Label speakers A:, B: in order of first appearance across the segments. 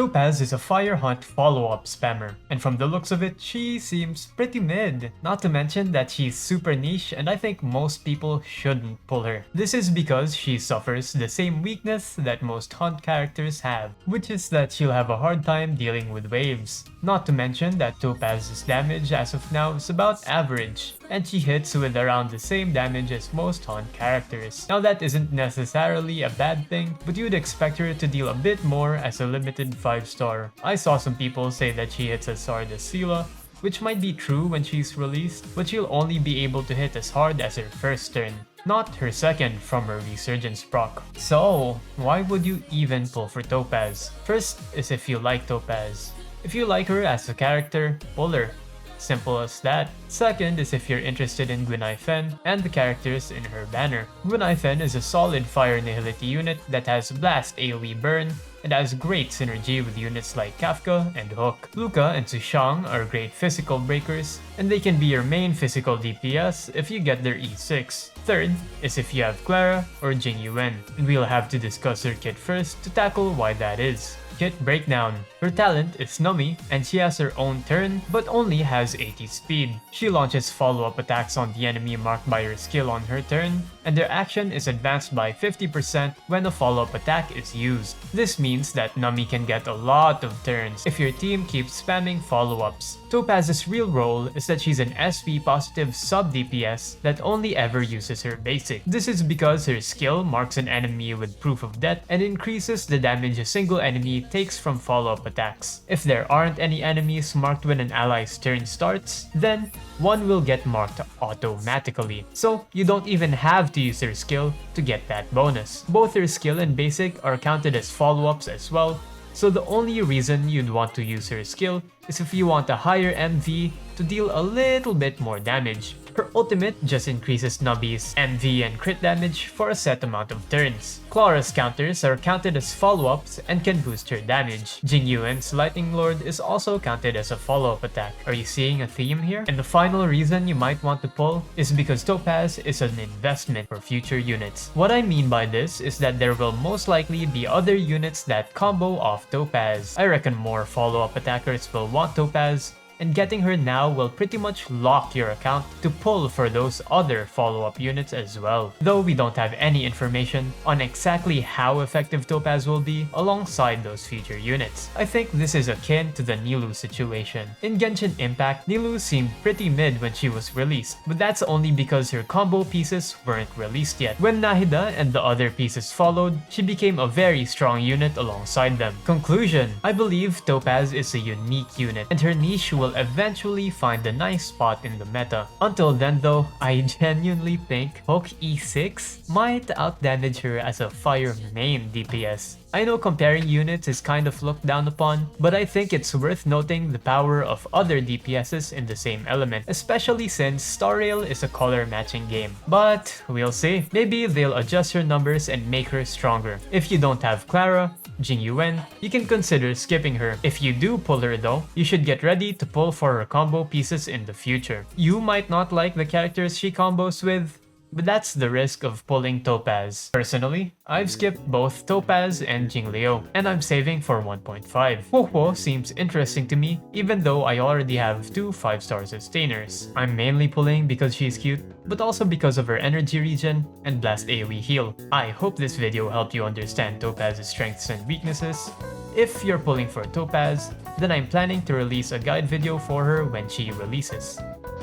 A: Topaz is a fire hunt follow-up spammer, and from the looks of it, she seems pretty mid. Not to mention that she's super niche and I think most people shouldn't pull her. This is because she suffers the same weakness that most hunt characters have, which is that she'll have a hard time dealing with waves. Not to mention that Topaz's damage as of now is about average, and she hits with around the same damage as most hunt characters. Now that isn't necessarily a bad thing, but you'd expect her to deal a bit more as a limited 5-star. I saw some people say that she hits as hard as Seele, which might be true when she's released, but she'll only be able to hit as hard as her first turn, not her second from her Resurgence proc. So, why would you even pull for Topaz? First is if you like Topaz. If you like her as a character, pull her. Simple as that. Second is if you're interested in Guinaifen and the characters in her banner. Guinaifen is a solid fire nihility unit that has blast AoE burn and has great synergy with units like Kafka and Hook. Luca and Xuan are great physical breakers, and they can be your main physical DPS if you get their E6. Third is if you have Clara or Jingliu, and we'll have to discuss her kit first to tackle why that is. Kit breakdown. Her talent is Nummy, and she has her own turn, but only has 80 speed. She launches follow-up attacks on the enemy marked by her skill on her turn, and their action is advanced by 50% when a follow-up attack is used. This means that Nummy can get a lot of turns if your team keeps spamming follow-ups. Topaz's real role is that she's an SP positive sub-DPS that only ever uses her basic. This is because her skill marks an enemy with proof of death and increases the damage a single enemy takes from follow-up attacks. If there aren't any enemies marked when an ally's turn starts, then one will get marked automatically. So you don't even have to use her skill to get that bonus. Both her skill and basic are counted as follow-ups as well, so the only reason you'd want to use her skill is if you want a higher MV to deal a little bit more damage. Her ultimate just increases Nubby's MV and crit damage for a set amount of turns. Clara's counters are counted as follow-ups and can boost her damage. Jingliu's Lightning Lord is also counted as a follow-up attack. Are you seeing a theme here? And the final reason you might want to pull is because Topaz is an investment for future units. What I mean by this is that there will most likely be other units that combo off Topaz. I reckon more follow-up attackers will want Topaz, and getting her now will pretty much lock your account to pull for those other follow-up units as well. Though we don't have any information on exactly how effective Topaz will be alongside those future units. I think this is akin to the Nilou situation. In Genshin Impact, Nilou seemed pretty mid when she was released, but that's only because her combo pieces weren't released yet. When Nahida and the other pieces followed, she became a very strong unit alongside them. Conclusion: I believe Topaz is a unique unit, and her niche will eventually find a nice spot in the meta. Until then though, I genuinely think Hook E6 might outdamage her as a fire main DPS. I know comparing units is kind of looked down upon, but I think it's worth noting the power of other DPSs in the same element, especially since Star Rail is a color matching game. But we'll see. Maybe they'll adjust her numbers and make her stronger. If you don't have Clara, Jingliu, you can consider skipping her. If you do pull her though, you should get ready to pull for her combo pieces in the future. You might not like the characters she combos with, but that's the risk of pulling Topaz. Personally, I've skipped both Topaz and Jingliu, and I'm saving for 1.5. Huohuo seems interesting to me, even though I already have 2 5-star sustainers. I'm mainly pulling because she's cute, but also because of her energy regen and blast AoE heal. I hope this video helped you understand Topaz's strengths and weaknesses. If you're pulling for Topaz, then I'm planning to release a guide video for her when she releases.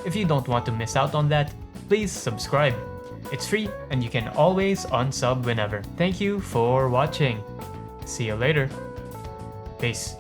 A: If you don't want to miss out on that, please subscribe. It's free and you can always unsub whenever. Thank you for watching. See you later. Peace.